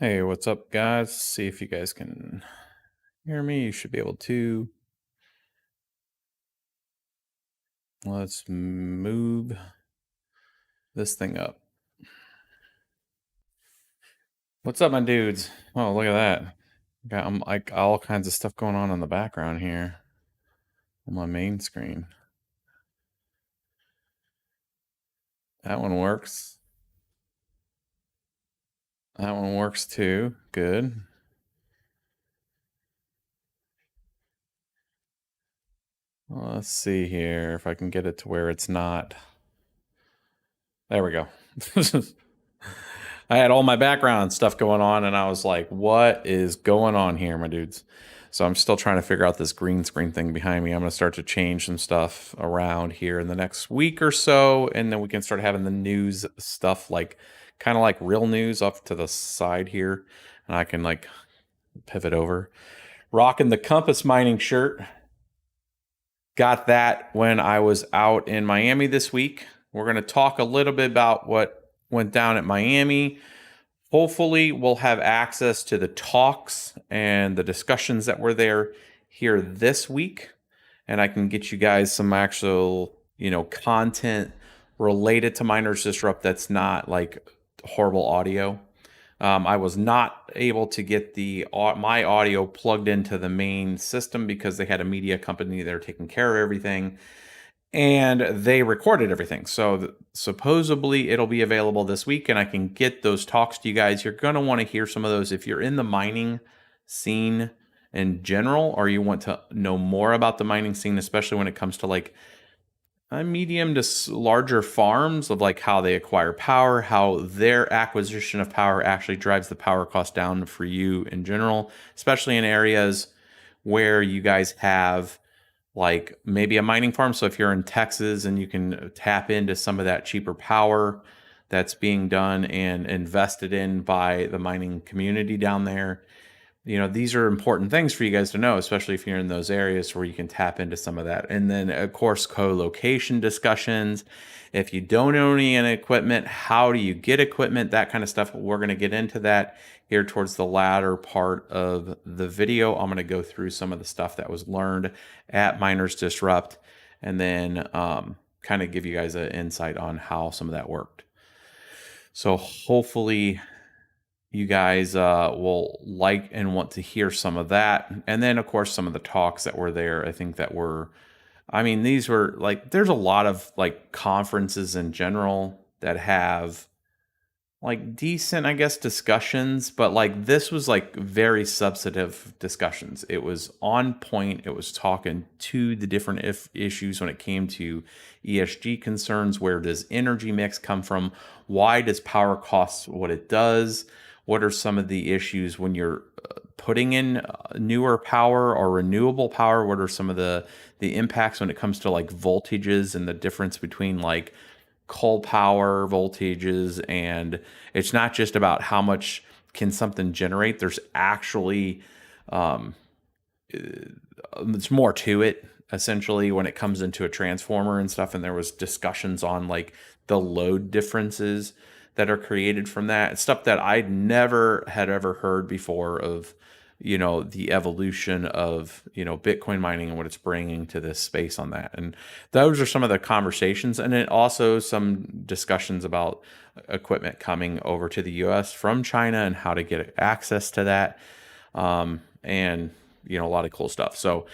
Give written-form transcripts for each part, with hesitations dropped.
Hey, what's up, guys? See if you guys can hear me. You should be able to. Let's move this thing up. What's up, my dudes? Oh, look at that. Got like all kinds of stuff going on in the background here on my main screen. That one works. That one works too. Good. Well, let's see here if I can get it to where it's not. There we go. I had all my background stuff going on, and I was like, what is going on here, my dudes? So I'm still trying to figure out this green screen thing behind me. I'm going to start to change some stuff around here in the next week or so, and then we can start having the news stuff, like kind of like real news off to the side here, and I can like pivot over. Rocking the Compass Mining shirt. Got that when I was out in Miami this week. We're going to talk a little bit about what went down at Miami. Hopefully, we'll have access to the talks and the discussions that were there here this week. And I can get you guys some actual, content related to Miners Disrupt that's not like horrible audio. I was not able to get my audio plugged into the main system because they had a media company that are taking care of everything, and they recorded everything. So supposedly it'll be available this week, and I can get those talks to you guys. You're going to want to hear some of those if you're in the mining scene in general, or you want to know more about the mining scene, especially when it comes to like medium to larger farms, of like how they acquire power, how their acquisition of power actually drives the power cost down for you in general, especially in areas where you guys have like maybe a mining farm. So if you're in Texas and you can tap into some of that cheaper power that's being done and invested in by the mining community down there, these are important things for you guys to know, especially if you're in those areas where you can tap into some of that. And then, of course, co-location discussions. If you don't own any equipment, how do you get equipment? That kind of stuff. We're going to get into that here towards the latter part of the video. I'm going to go through some of the stuff that was learned at Miners Disrupt, and then kind of give you guys an insight on how some of that worked. So hopefully you guys will like and want to hear some of that. And then, of course, some of the talks that were there, I think that were, these were like, there's a lot of like conferences in general that have like decent, I guess, discussions, but like this was like very substantive discussions. It was on point. It was talking to the different issues when it came to ESG concerns. Where does energy mix come from? Why does power cost what it does? What are some of the issues when you're putting in newer power or renewable power? What are some of the impacts when it comes to like voltages and the difference between like coal power voltages? And it's not just about how much can something generate. There's actually there's more to it, essentially, when it comes into a transformer and stuff. And there was discussions on like the load differences that are created from that. It's stuff that I'd never had ever heard before of, the evolution of, Bitcoin mining and what it's bringing to this space on that. And those are some of the conversations. And then also some discussions about equipment coming over to the US from China and how to get access to that. And, a lot of cool stuff. So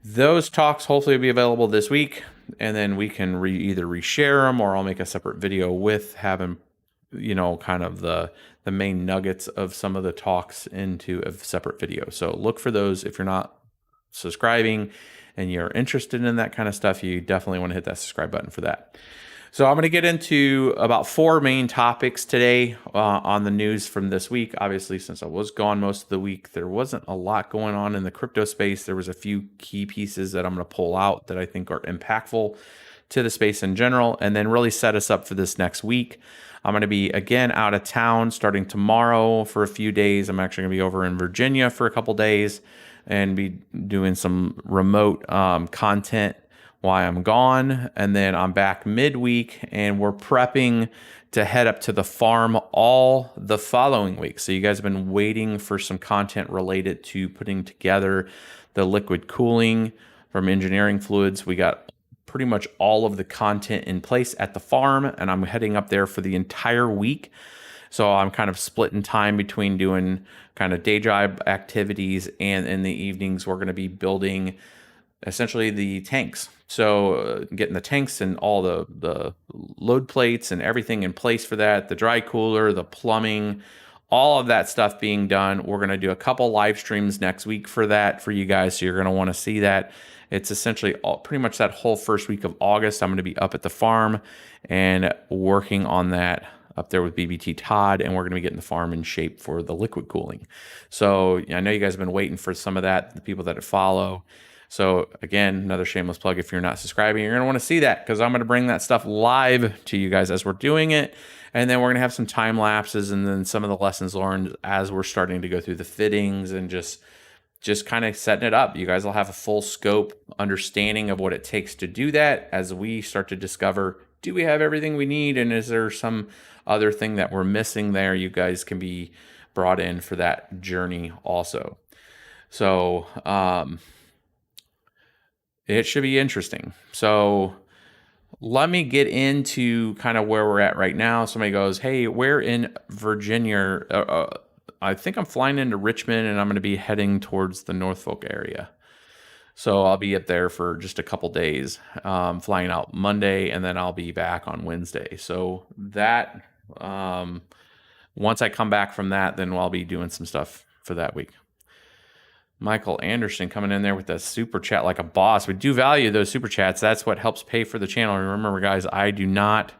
those talks hopefully will be available this week. And then we can either reshare them, or I'll make a separate video with having kind of the main nuggets of some of the talks into a separate video. So look for those. If you're not subscribing and you're interested in that kind of stuff, you definitely want to hit that subscribe button for that. So I'm going to get into about 4 main topics today on the news from this week. Obviously, since I was gone most of the week, there wasn't a lot going on in the crypto space. There was a few key pieces that I'm going to pull out that I think are impactful to the space in general, and then really set us up for this next week. I'm going to be, again, out of town starting tomorrow for a few days. I'm actually going to be over in Virginia for a couple days and be doing some remote content while I'm gone, and then I'm back midweek, and we're prepping to head up to the farm all the following week. So you guys have been waiting for some content related to putting together the liquid cooling from engineering fluids. We got pretty much all of the content in place at the farm, and I'm heading up there for the entire week. So I'm kind of splitting time between doing kind of day job activities, and in the evenings we're going to be building essentially the tanks. So getting the tanks and all the load plates and everything in place for that, the dry cooler, the plumbing, all of that stuff being done. We're going to do a couple live streams next week for that for you guys. So you're going to want to see that. It's essentially pretty much that whole first week of August. I'm going to be up at the farm and working on that up there with BBT Todd, and we're going to be getting the farm in shape for the liquid cooling. So I know you guys have been waiting for some of that, the people that follow. So again, another shameless plug. If you're not subscribing, you're going to want to see that, because I'm going to bring that stuff live to you guys as we're doing it. And then we're going to have some time lapses and then some of the lessons learned as we're starting to go through the fittings and just kind of setting it up. You guys will have a full scope understanding of what it takes to do that as we start to discover, do we have everything we need? And is there some other thing that we're missing there? You guys can be brought in for that journey also. So, it should be interesting. So let me get into kind of where we're at right now. Somebody goes, hey, where in Virginia? I think I'm flying into Richmond, and I'm going to be heading towards the Norfolk area. So I'll be up there for just a couple days, flying out Monday, and then I'll be back on Wednesday. So that, once I come back from that, then I'll be doing some stuff for that week. Michael Anderson coming in there with a super chat like a boss. We do value those super chats. That's what helps pay for the channel. Remember, guys, I do not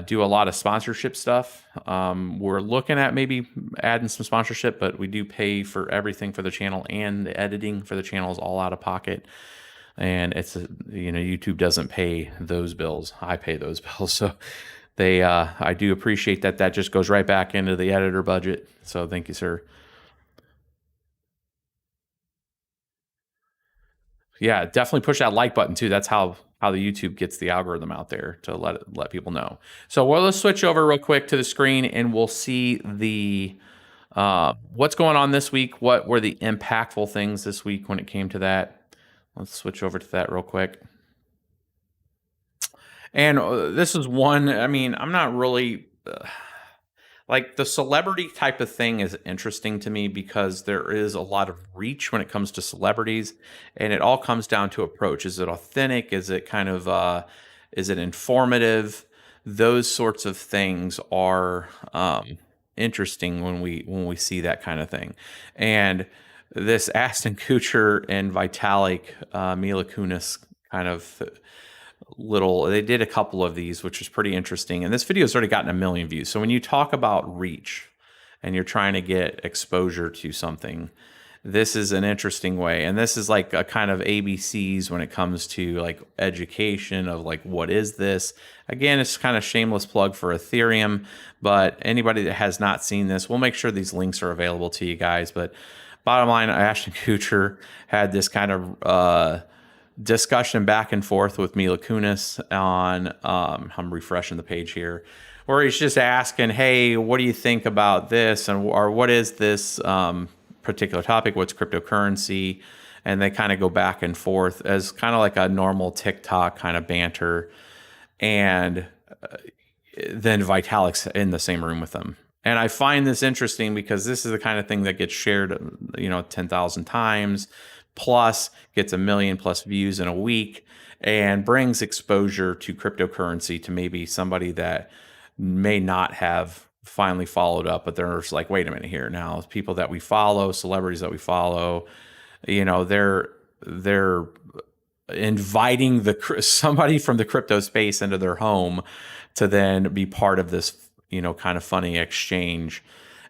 do a lot of sponsorship stuff. We're looking at maybe adding some sponsorship, but we do pay for everything for the channel, and the editing for the channel is all out of pocket. And it's, YouTube doesn't pay those bills. I pay those bills. So I do appreciate that. That just goes right back into the editor budget. So thank you, sir. Yeah, definitely push that like button too. That's how the YouTube gets the algorithm out there, to let people know. So let's switch over real quick to the screen, and we'll see the what's going on this week. What were the impactful things this week when it came to that? Let's switch over to that real quick. And this is one. I mean, I'm not really. Like, the celebrity type of thing is interesting to me because there is a lot of reach when it comes to celebrities, and it all comes down to approach. Is it authentic? Is it kind of is it informative? Those sorts of things are interesting when we see that kind of thing. And this Ashton Kutcher and Vitalik, Mila Kunis kind of they did a couple of these, which was pretty interesting. And this video has already gotten 1 million views. So when you talk about reach and you're trying to get exposure to something, this is an interesting way. And this is like a kind of ABCs when it comes to like education of like, what is this? Again, it's kind of shameless plug for Ethereum, but anybody that has not seen this, we'll make sure these links are available to you guys. But bottom line, Ashton Kutcher had this kind of discussion back and forth with Mila Kunis on, I'm refreshing the page here, where he's just asking, hey, what do you think about this? Or what is this particular topic? What's cryptocurrency? And they kind of go back and forth as kind of like a normal TikTok kind of banter. And then Vitalik's in the same room with them. And I find this interesting because this is the kind of thing that gets shared, 10,000 times, plus gets 1 million plus views in a week, and brings exposure to cryptocurrency to maybe somebody that may not have finally followed up, but they're just like, wait a minute here. Now, people that we follow, celebrities that we follow, they're inviting somebody from the crypto space into their home to then be part of this, kind of funny exchange.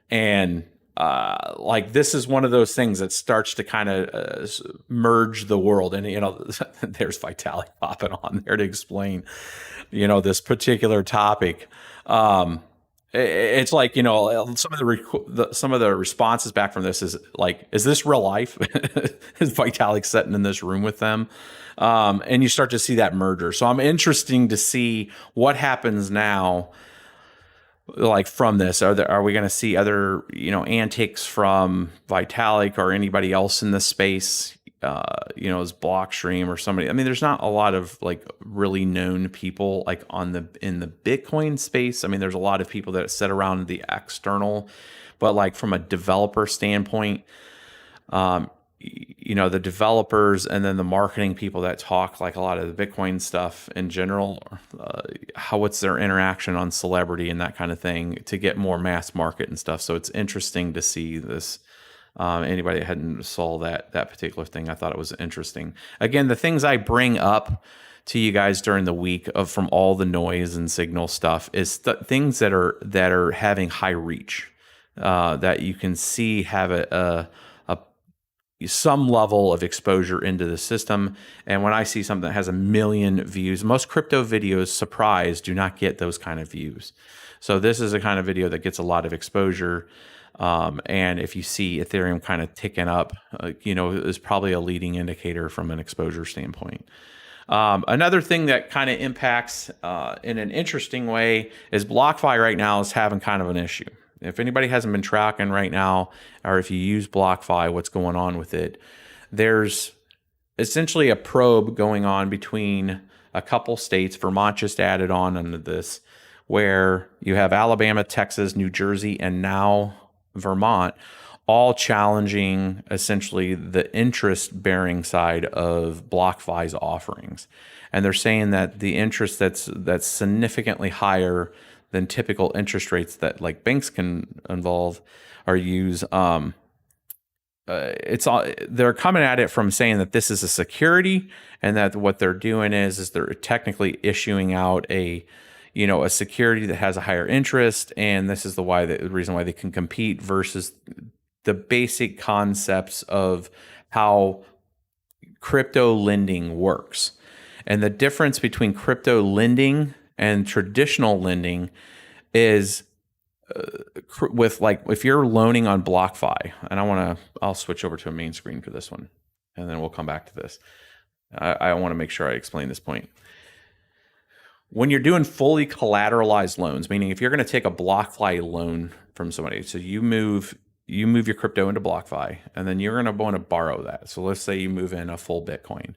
And like, this is one of those things that starts to kind of merge the world. And, there's Vitalik popping on there to explain, this particular topic. It's like, some of the responses back from this is like, is this real life? Is Vitalik sitting in this room with them? And you start to see that merger. So I'm interesting to see what happens now, like from this. Are we going to see other antics from Vitalik or anybody else in this space? As Blockstream or somebody. I mean, there's not a lot of like really known people like in the Bitcoin space. I mean, there's a lot of people that sit around the external, but like from a developer standpoint, the developers and then the marketing people that talk like a lot of the Bitcoin stuff in general, what's their interaction on celebrity and that kind of thing to get more mass market and stuff. So it's interesting to see this. Anybody that hadn't saw that particular thing, I thought it was interesting. Again, the things I bring up to you guys during the week from all the noise and signal stuff is things that are having high reach, that you can see have some level of exposure into the system. And when I see something that has 1 million views, most crypto videos, surprise, do not get those kind of views. So this is a kind of video that gets a lot of exposure. And if you see Ethereum kind of ticking up, is probably a leading indicator from an exposure standpoint. Another thing that kind of impacts in an interesting way is BlockFi right now is having kind of an issue. If anybody hasn't been tracking right now, or if you use BlockFi, what's going on with it, there's essentially a probe going on between a couple states. Vermont just added on into this, where you have Alabama, Texas, New Jersey, and now Vermont, all challenging essentially the interest-bearing side of BlockFi's offerings. And they're saying that the interest that's significantly higher than typical interest rates that like banks can involve or use. They're coming at it from saying that this is a security, and that what they're doing is they're technically issuing out a security that has a higher interest, and this is the reason why they can compete versus the basic concepts of how crypto lending works. And the difference between crypto lending and traditional lending is with like if you're loaning on BlockFi, and I'll switch over to a main screen for this one, and then we'll come back to this. I want to make sure I explain this point. When you're doing fully collateralized loans, meaning if you're going to take a BlockFi loan from somebody, so you move your crypto into BlockFi, and then you're going to want to borrow that. So let's say you move in a full Bitcoin,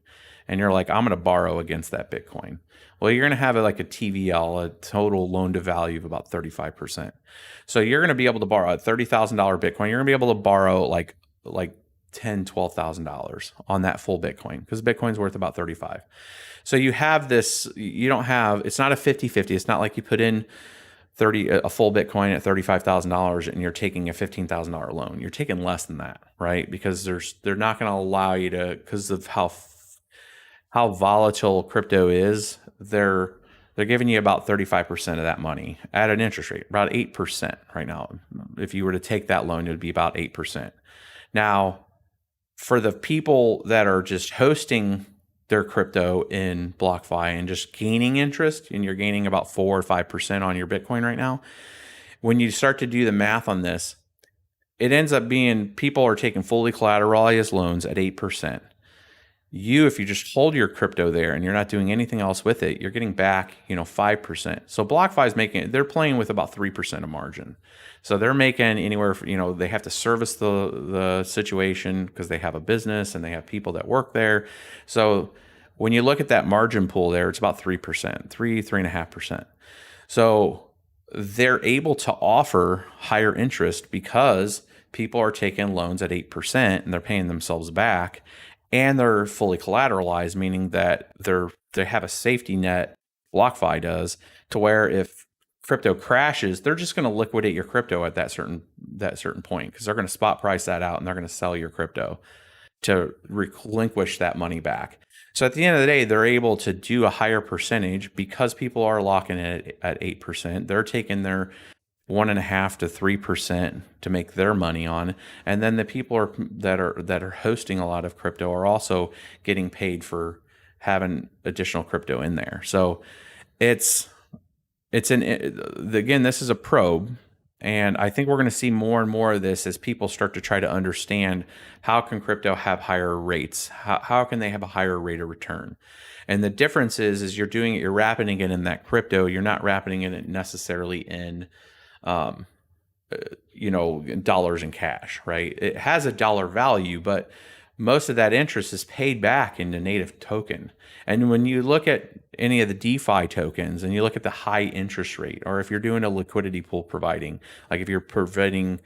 and you're like, I'm going to borrow against that Bitcoin. Well, you're going to have like a TVL, a total loan to value of about 35%. So you're going to be able to borrow a $30,000 Bitcoin. You're going to be able to borrow like $10,000, $12,000 on that full Bitcoin, because Bitcoin's worth about 35. So you have this, it's not a 50-50. It's not like you put in a full Bitcoin at $35,000 and you're taking a $15,000 loan. You're taking less than that, right? Because they're not going to allow you to, because of how volatile crypto is. They're giving you about 35% of that money at an interest rate, about 8% right now. If you were to take that loan, it would be about 8%. Now, for the people that are just hosting their crypto in BlockFi and just gaining interest, and you're gaining about 4 or 5% on your Bitcoin right now, when you start to do the math on this, it ends up being people are taking fully collateralized loans at 8%. If you just hold your crypto there and you're not doing anything else with it, you're getting back, 5%. So BlockFi is they're playing with about 3% of margin. So they're making anywhere, they have to service the situation because they have a business and they have people that work there. So when you look at that margin pool there, it's about 3%, 3.5%. So they're able to offer higher interest because people are taking loans at 8% and they're paying themselves back. And they're fully collateralized, meaning that they have a safety net, BlockFi does, to where if crypto crashes, they're just going to liquidate your crypto at that certain point, because they're going to spot price that out and they're going to sell your crypto to relinquish that money back. So at the end of the day, they're able to do a higher percentage because people are locking it at 8%. They're taking their 1.5% to 3% to make their money on, and then the people that are hosting a lot of crypto are also getting paid for having additional crypto in there. So it's again, this is a probe. And I think we're going to see more and more of this as people start to try to understand how can crypto have higher rates? How can they have a higher rate of return? And the difference is you're doing it, you're wrapping it in that crypto. You're not wrapping it necessarily in, dollars in cash, right? It has a dollar value, but most of that interest is paid back into native token. And when you look at any of the DeFi tokens and you look at the high interest rate, or if you're doing a liquidity pool providing, like if you're providing,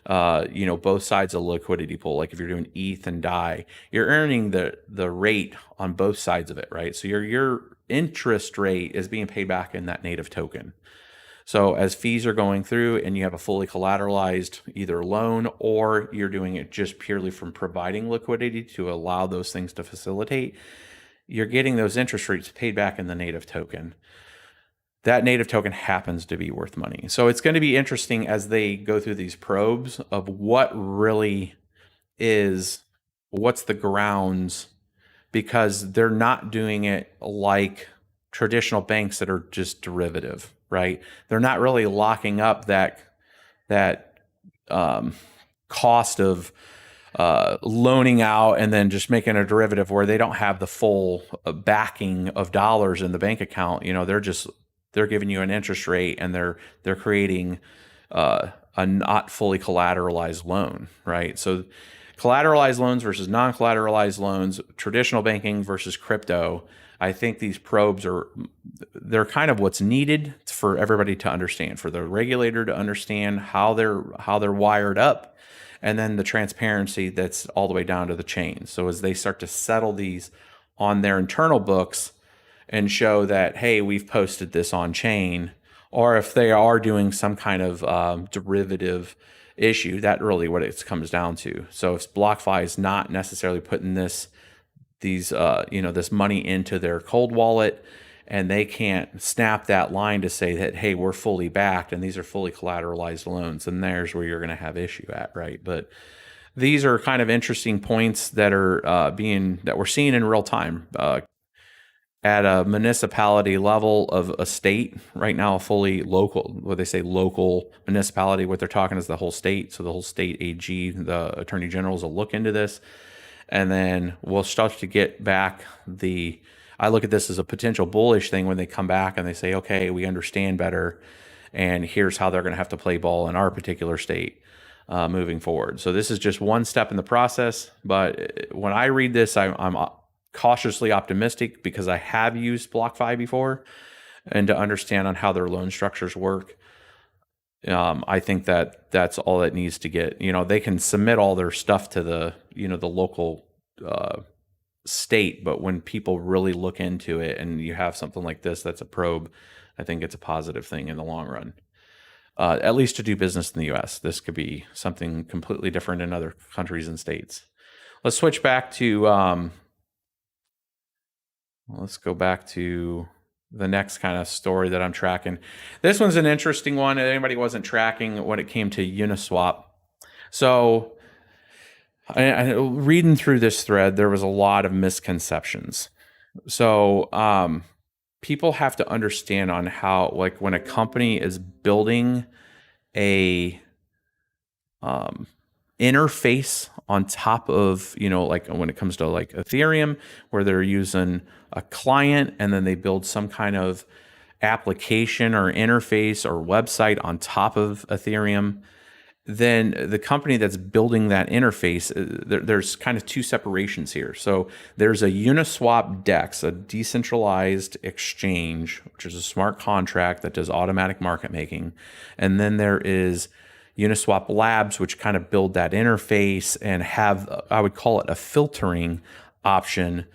both sides of a liquidity pool, like if you're doing ETH and DAI, you're earning the rate on both sides of it, right? So your interest rate is being paid back in that native token. So as fees are going through and you have a fully collateralized either loan, or you're doing it just purely from providing liquidity to allow those things to facilitate, you're getting those interest rates paid back in the native token. That native token happens to be worth money. So it's going to be interesting as they go through these probes of what's the grounds, because they're not doing it like traditional banks that are just derivative, right? They're not really locking up that cost of loaning out and then just making a derivative where they don't have the full backing of dollars in the bank account. They're giving you an interest rate, and they're creating a not fully collateralized loan, right? So collateralized loans versus non-collateralized loans, traditional banking versus crypto. I think these probes they're kind of what's needed for everybody to understand, for the regulator to understand how they're wired up, and then the transparency that's all the way down to the chain. So as they start to settle these on their internal books and show that, hey, we've posted this on chain, or if they are doing some kind of derivative issue, that really what it comes down to. So if BlockFi is not necessarily putting this money into their cold wallet, and they can't snap that line to say that, hey, we're fully backed and these are fully collateralized loans, and there's where you're going to have issue at, right? But these are kind of interesting points that are that we're seeing in real time at a municipality level of a state right now, a fully local, what they say local municipality. What they're talking is the whole state. So the whole state AG, the attorney generals will look into this. And then we'll start to get back I look at this as a potential bullish thing when they come back and they say, okay, we understand better, and here's how they're going to have to play ball in our particular state moving forward. So this is just one step in the process. But when I read this, I'm cautiously optimistic because I have used BlockFi before, and to understand on how their loan structures work. I think that's all that needs to get. They can submit all their stuff to the local state, but when people really look into it and you have something like this that's a probe, I think it's a positive thing in the long run. At least to do business in the U.S. This could be something completely different in other countries and states. Let's switch back to. Let's go back to the next kind of story that I'm tracking. This one's an interesting one. Anybody wasn't tracking when it came to Uniswap. So reading through this thread, there was a lot of misconceptions. So people have to understand on how, like, when a company is building a interface on top of, like when it comes to like Ethereum, where they're using a client and then they build some kind of application or interface or website on top of Ethereum, then the company that's building that interface, there's kind of two separations here. So there's a Uniswap DEX, a decentralized exchange, which is a smart contract that does automatic market making. And then there is Uniswap Labs, which kind of build that interface and have, I would call it a filtering option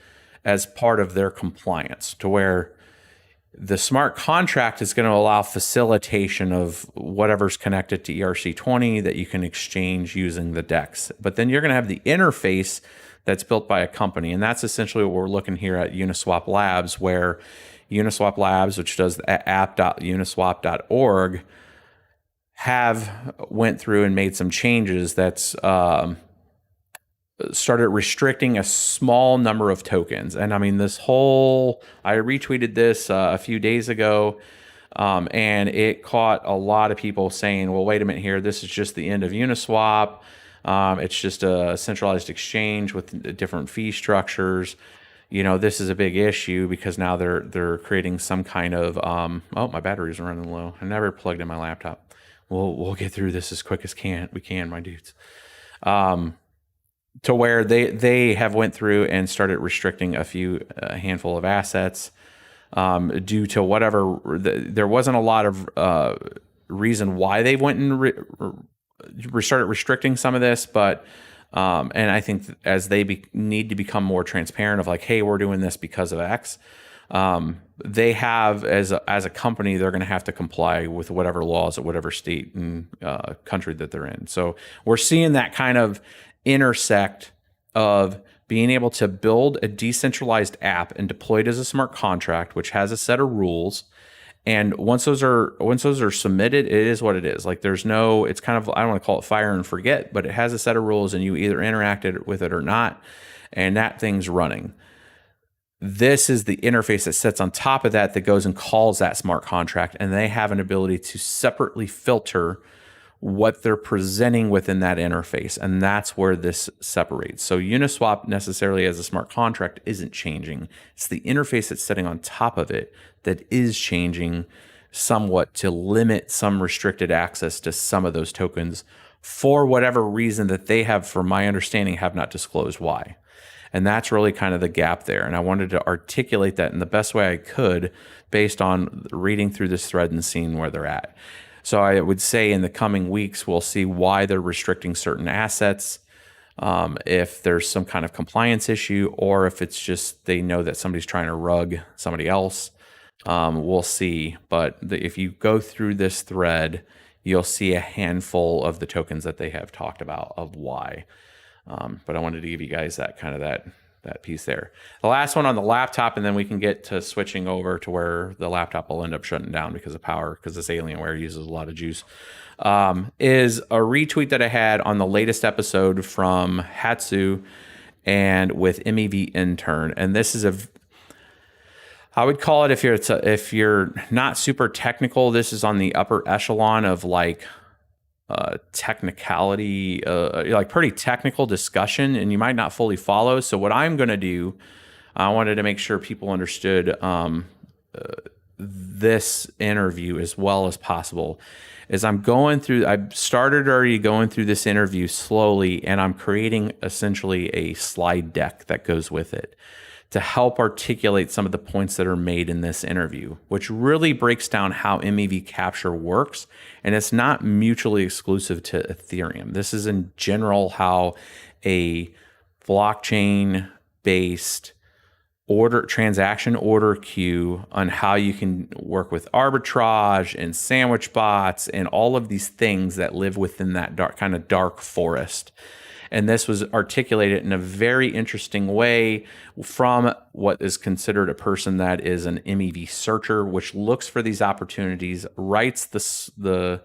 as part of their compliance, to where the smart contract is going to allow facilitation of whatever's connected to ERC20 that you can exchange using the DEX. But then you're going to have the interface that's built by a company. And that's essentially what we're looking here at Uniswap Labs, where Uniswap Labs, which does app.uniswap.org, went through and made some changes that's started restricting a small number of tokens. And I mean, I retweeted this a few days ago. And it caught a lot of people saying, well, wait a minute here, this is just the end of Uniswap. It's just a centralized exchange with different fee structures. This is a big issue because now they're creating some kind of oh, my battery's running low. I never plugged in my laptop. We'll get through this as quick as we can, my dudes. To where they have went through and started restricting a handful of assets due to whatever. There wasn't a lot of reason why they went and started restricting some of this, but and I think as they need to become more transparent of like, hey, we're doing this because of X, they have as a company, they're going to have to comply with whatever laws at whatever state and country that they're in. So we're seeing that kind of intersect of being able to build a decentralized app and deploy it as a smart contract, which has a set of rules. And once those are submitted, it is what it is. Like it's kind of, I don't want to call it fire and forget, but it has a set of rules and you either interacted with it or not, and that thing's running. This is the interface that sits on top of that goes and calls that smart contract, and they have an ability to separately filter what they're presenting within that interface. And that's where this separates. So Uniswap necessarily as a smart contract isn't changing. It's the interface that's sitting on top of it that is changing somewhat to limit some restricted access to some of those tokens for whatever reason that they have, from my understanding, have not disclosed why. And that's really kind of the gap there. And I wanted to articulate that in the best way I could based on reading through this thread and seeing where they're at. So I would say in the coming weeks, we'll see why they're restricting certain assets, if there's some kind of compliance issue, or if it's just they know that somebody's trying to rug somebody else. We'll see. But if you go through this thread, you'll see a handful of the tokens that they have talked about of why. But I wanted to give you guys that kind of that piece there. The last one on the laptop, and then we can get to switching over to where the laptop will end up shutting down because of power, because this Alienware uses a lot of juice, is a retweet that I had on the latest episode from Hatsu and with MEV Intern. And this is I would call it, if you're not super technical, this is on the upper echelon of like technicality, like pretty technical discussion, and you might not fully follow. So what I'm going to do, I wanted to make sure people understood this interview as well as possible, is I've started already going through this interview slowly, and I'm creating essentially a slide deck that goes with it to help articulate some of the points that are made in this interview, which really breaks down how MEV capture works. And it's not mutually exclusive to Ethereum. This is in general how a blockchain-based transaction order queue, on how you can work with arbitrage and sandwich bots and all of these things that live within that dark forest. And this was articulated in a very interesting way from what is considered a person that is an MEV searcher, which looks for these opportunities, writes the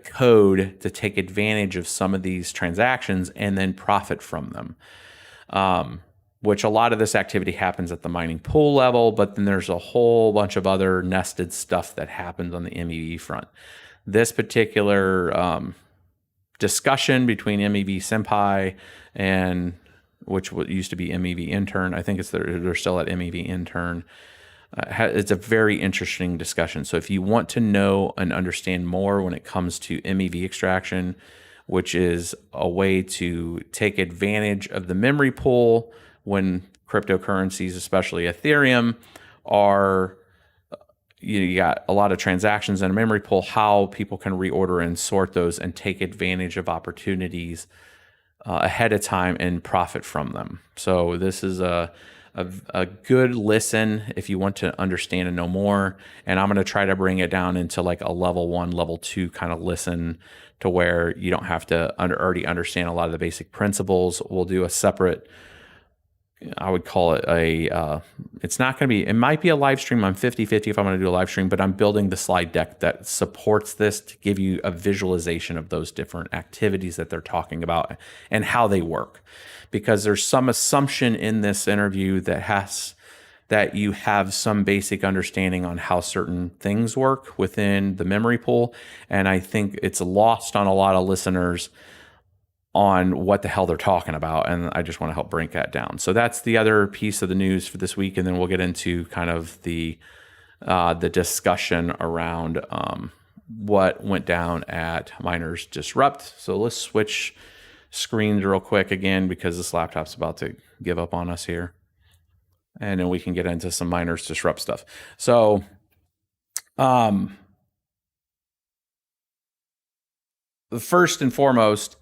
code to take advantage of some of these transactions and then profit from them. Which a lot of this activity happens at the mining pool level, but then there's a whole bunch of other nested stuff that happens on the MEV front. This particular discussion between MEV Senpai and which used to be MEV Intern, I think they're still at MEV Intern. It's a very interesting discussion. So if you want to know and understand more when it comes to MEV extraction, which is a way to take advantage of the memory pool when cryptocurrencies, especially Ethereum, are you got a lot of transactions in a memory pool, how people can reorder and sort those and take advantage of opportunities ahead of time and profit from them. So this is a good listen if you want to understand and know more. And I'm going to try to bring it down into like a level 1, level 2 kind of listen, to where you don't have to already understand a lot of the basic principles. We'll do a separate, I would call it it's not going to be, it might be a live stream. I'm 50-50 if I'm going to do a live stream, but I'm building the slide deck that supports this to give you a visualization of those different activities that they're talking about and how they work. Because there's some assumption in this interview that has that you have some basic understanding on how certain things work within the memory pool. And I think it's lost on a lot of listeners on what the hell they're talking about. And I just want to help break that down. So that's the other piece of the news for this week. And then we'll get into kind of the discussion around what went down at Miners Disrupt. So let's switch screens real quick again, because this laptop's about to give up on us here. And then we can get into some Miners Disrupt stuff. So, first and foremost,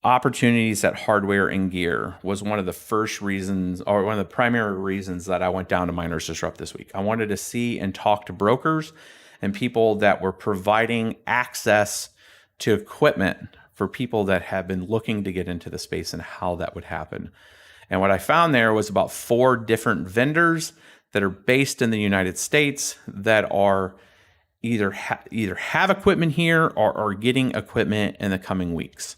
opportunities at hardware and gear was one of the first reasons, or one of the primary reasons, that I went down to Miners Disrupt this week. I wanted to see and talk to brokers and people that were providing access to equipment for people that have been looking to get into the space and how that would happen. And what I found there was about 4 different vendors that are based in the United States that are either have equipment here or are getting equipment in the coming weeks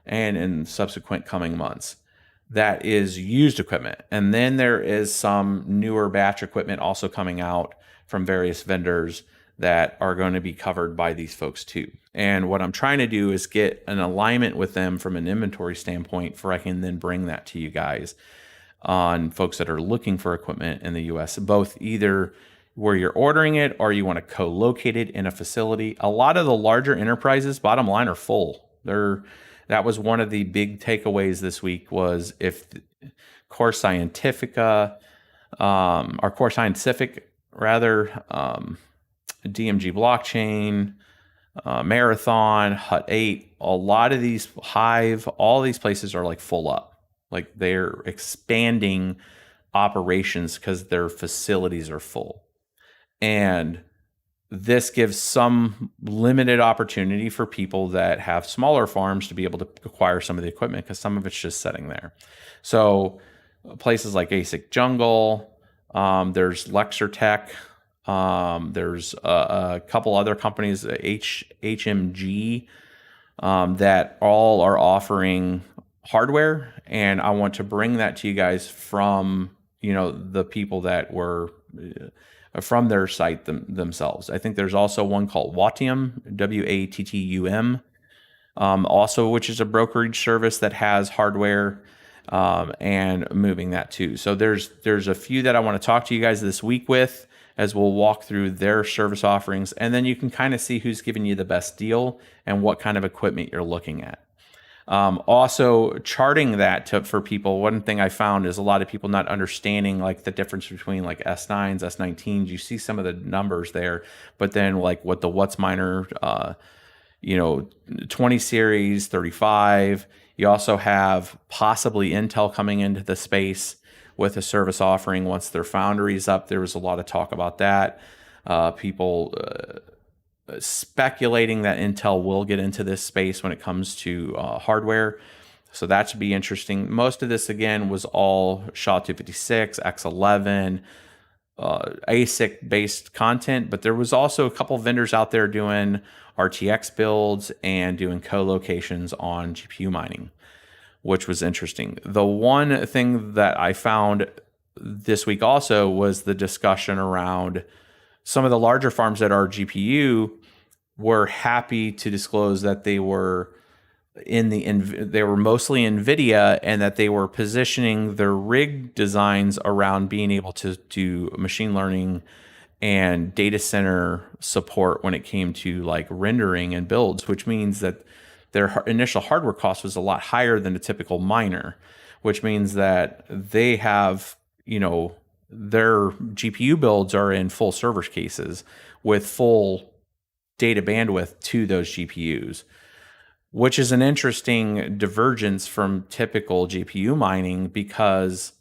and in subsequent coming months. That is used equipment. And then there is some newer batch equipment also coming out from various vendors that are going to be covered by these folks too. And what I'm trying to do is get an alignment with them from an inventory standpoint, for I can then bring that to you guys on folks that are looking for equipment in the US, both either where you're ordering it or you want to co-locate it in a facility. A lot of the larger enterprises, bottom line, are full. That was one of the big takeaways this week, was if Core Scientific, DMG Blockchain, Marathon, Hut 8, a lot of these, Hive, all these places are like full up. Like they're expanding operations because their facilities are full. And this gives some limited opportunity for people that have smaller farms to be able to acquire some of the equipment, because some of it's just sitting there. So places like ASIC Jungle, there's Lexertech, there's a couple other companies, HMG, that all are offering hardware. And I want to bring that to you guys from, the people that were from their site themselves. I think there's also one called Wattium, Wattum, also, which is a brokerage service that has hardware, and moving that too. So there's a few that I want to talk to you guys this week with, as we'll walk through their service offerings, and then you can kind of see who's giving you the best deal and what kind of equipment you're looking at. Also charting that for people. One thing I found is a lot of people not understanding like the difference between like S9s, S19s. You see some of the numbers there, but then like what the WhatsMiner, 20 series, 35. You also have possibly Intel coming into the space with a service offering once their foundry's up. There was a lot of talk about that. People speculating that Intel will get into this space when it comes to hardware. So that should be interesting. Most of this, again, was all SHA-256, X11, ASIC-based content, but there was also a couple vendors out there doing RTX builds and doing co-locations on GPU mining, which was interesting. The one thing that I found this week also was the discussion around some of the larger farms that are GPU were happy to disclose that they were they were mostly NVIDIA, and that they were positioning their rig designs around being able to do machine learning and data center support when it came to like rendering and builds, which means that their initial hardware cost was a lot higher than a typical miner, which means that they have, their GPU builds are in full server cases with full data bandwidth to those GPUs, which is an interesting divergence from typical GPU mining, because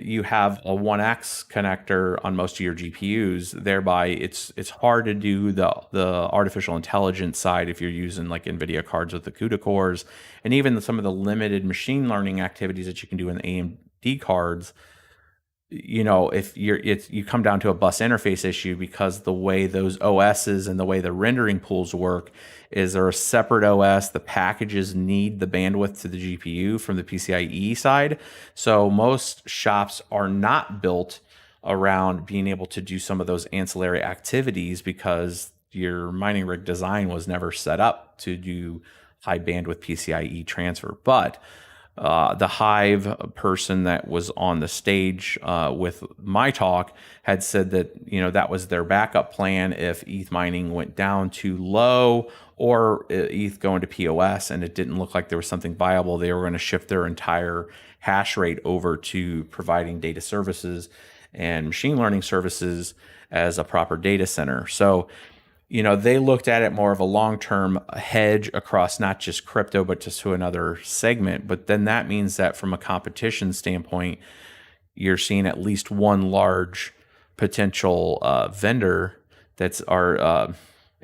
you have a 1x connector on most of your GPUs. Thereby, it's hard to do the artificial intelligence side if you're using like NVIDIA cards with the CUDA cores, and even some of the limited machine learning activities that you can do in AMD cards. if you come down to a bus interface issue, because the way those OSs and the way the rendering pools work is they're a separate OS. The packages need the bandwidth to the GPU from the PCIe side. So most shops are not built around being able to do some of those ancillary activities because your mining rig design was never set up to do high bandwidth PCIe transfer. But the Hive person that was on the stage with my talk had said that that was their backup plan if ETH mining went down too low or ETH going to POS and it didn't look like there was something viable. They were going to shift their entire hash rate over to providing data services and machine learning services as a proper data center. So they looked at it more of a long-term hedge across not just crypto, but just to another segment. But then that means that from a competition standpoint, you're seeing at least one large potential vendor that's our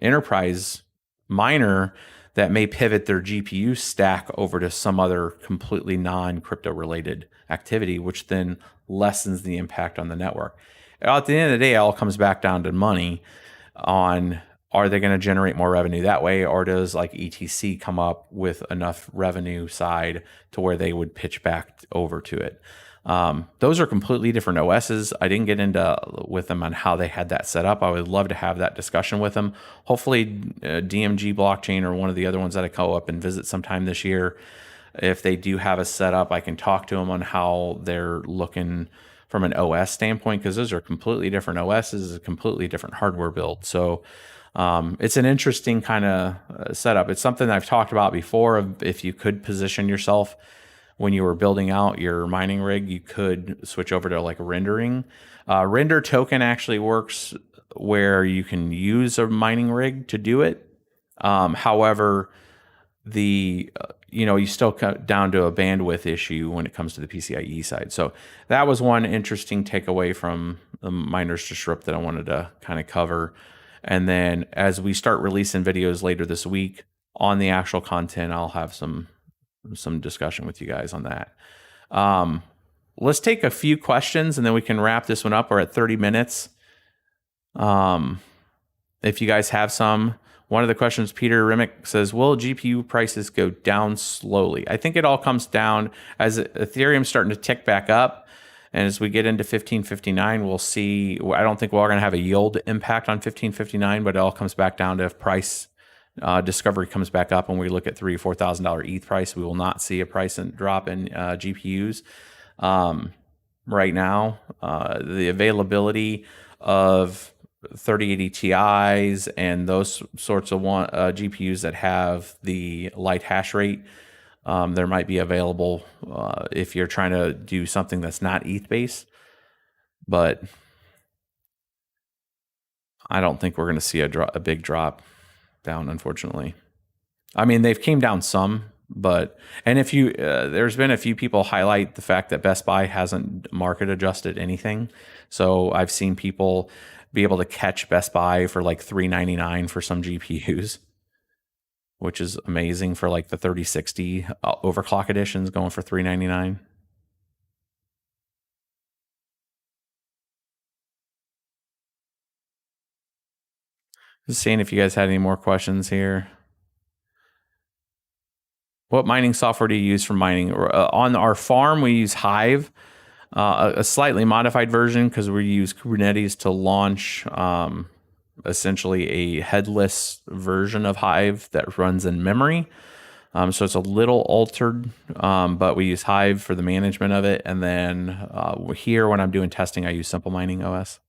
enterprise miner that may pivot their GPU stack over to some other completely non-crypto related activity, which then lessens the impact on the network. At the end of the day, it all comes back down to money on, are they going to generate more revenue that way, or does like ETC come up with enough revenue side to where they would pitch back over to it? Those are completely different OSs. I didn't get into with them on how they had that set up. I would love to have that discussion with them. Hopefully DMG blockchain or one of the other ones that I go up and visit sometime this year. If they do have a setup, I can talk to them on how they're looking from an OS standpoint, because those are completely different OSs, a completely different hardware build. So it's an interesting kind of setup. It's something I've talked about before. If you could position yourself when you were building out your mining rig, you could switch over to like rendering. Render token actually works where you can use a mining rig to do it. However, you still come down to a bandwidth issue when it comes to the PCIe side. So that was one interesting takeaway from the Miners Disrupt that I wanted to kind of cover. And then as we start releasing videos later this week on the actual content, I'll have some discussion with you guys on that. Let's take a few questions and then we can wrap this one up. We're at 30 minutes. If you guys have some. One of the questions, Peter Rimick says, will GPU prices go down slowly? I think it all comes down as Ethereum's starting to tick back up. And as we get into 1559, we'll see. I don't think we're going to have a yield impact on 1559, but it all comes back down to if price discovery comes back up and we look at $3,000 or $4,000 ETH price, we will not see a price drop in GPUs. Right now, the availability of 3080 Ti's and those sorts of GPUs that have the light hash rate, there might be available if you're trying to do something that's not ETH based, but I don't think we're going to see a big drop down, unfortunately. I mean, they've came down some, and if you there's been a few people highlight the fact that Best Buy hasn't market adjusted anything. So I've seen people be able to catch Best Buy for like $399 for some GPUs, which is amazing for like the 3060 overclock editions going for $399. Just seeing if you guys had any more questions here. What mining software do you use for mining? On our farm, we use Hive, a slightly modified version because we use Kubernetes to launch essentially a headless version of Hive that runs in memory. So it's a little altered, but we use Hive for the management of it. And then here, when I'm doing testing, I use Simple Mining OS.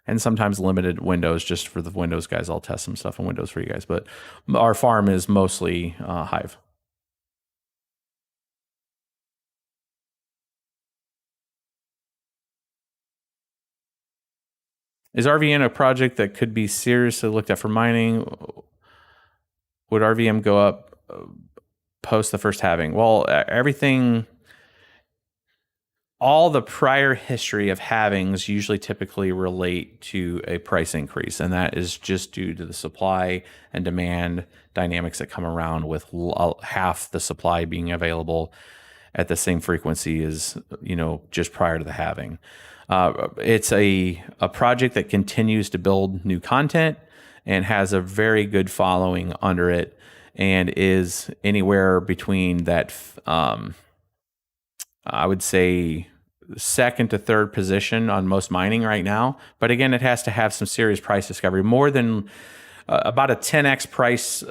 And sometimes limited Windows, just for the Windows guys. I'll test some stuff on Windows for you guys. But our farm is mostly Hive. Is RVM a project that could be seriously looked at for mining? Would RVM go up post the first halving? Well, all the prior history of halvings usually typically relate to a price increase, and that is just due to the supply and demand dynamics that come around with half the supply being available at the same frequency as just prior to the halving. It's a project that continues to build new content and has a very good following under it, and is anywhere between that, I would say, second to third position on most mining right now. But again, it has to have some serious price discovery, more than about a 10x price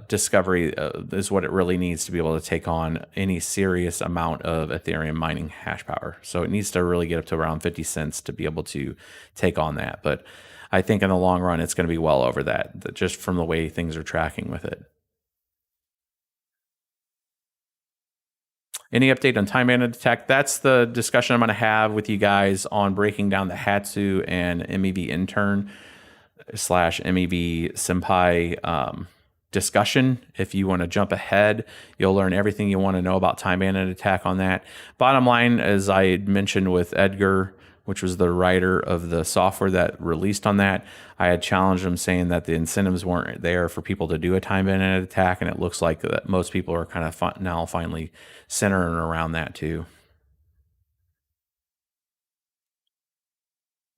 discovery is what it really needs to be able to take on any serious amount of Ethereum mining hash power. So it needs to really get up to around 50 cents to be able to take on that. But I think in the long run, it's going to be well over that, just from the way things are tracking with it. Any update on time banded attack? That's the discussion I'm going to have with you guys on breaking down the Hatsu and MEV intern / MEV senpai discussion. If you want to jump ahead, you'll learn everything you want to know about time banded attack on that. Bottom line, as I had mentioned with Edgar, which was the writer of the software that released on that, I had challenged him saying that the incentives weren't there for people to do a time banded attack, and it looks like that most people are kind of now finally centering around that too.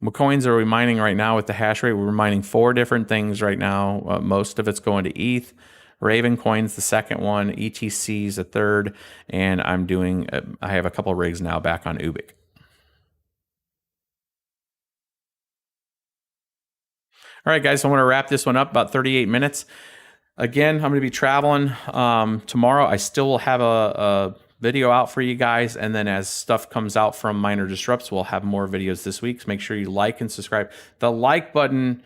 What coins are we mining right now with the hash rate? We're mining 4 different things right now. Most of it's going to ETH. Ravencoin's the second one. ETC's the third. And I have a couple rigs now back on Ubik. All right, guys, I want to wrap this one up, about 38 minutes. Again, I'm going to be traveling tomorrow. I still will have a video out for you guys, and then as stuff comes out from Miner Disrupts, we'll have more videos this week. So make sure you like and subscribe. The like button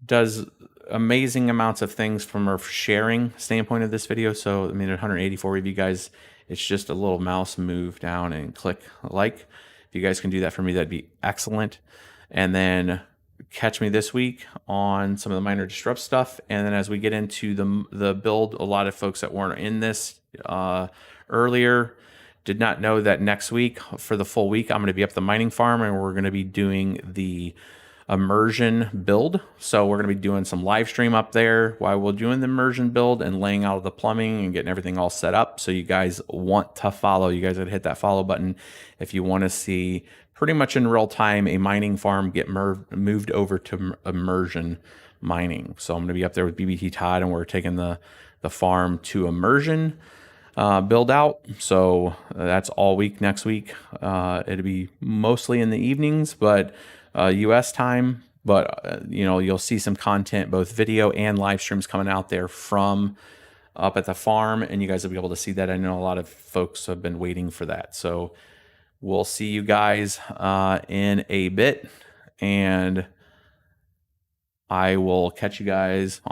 does amazing amounts of things from a sharing standpoint of this video. So, I mean, 184 of you guys, it's just a little mouse move down and click like. If you guys can do that for me, that'd be excellent. And then catch me this week on some of the Miner Disrupt stuff. And then as we get into the build, a lot of folks that weren't in this earlier did not know that next week, for the full week, I'm going to be up the mining farm, and we're going to be doing the immersion build. So we're going to be doing some live stream up there while we're doing the immersion build and laying out the plumbing and getting everything all set up. So you guys want to follow, you guys would hit that follow button if you want to see pretty much in real time a mining farm get moved over to immersion mining. So I'm going to be up there with BBT Todd, and we're taking the farm to immersion build out. So that's all week next week. It'll be mostly in the evenings, but US time. But you'll see some content, both video and live streams, coming out there from up at the farm, and you guys will be able to see that. I know a lot of folks have been waiting for that. So we'll see you guys in a bit, and I will catch you guys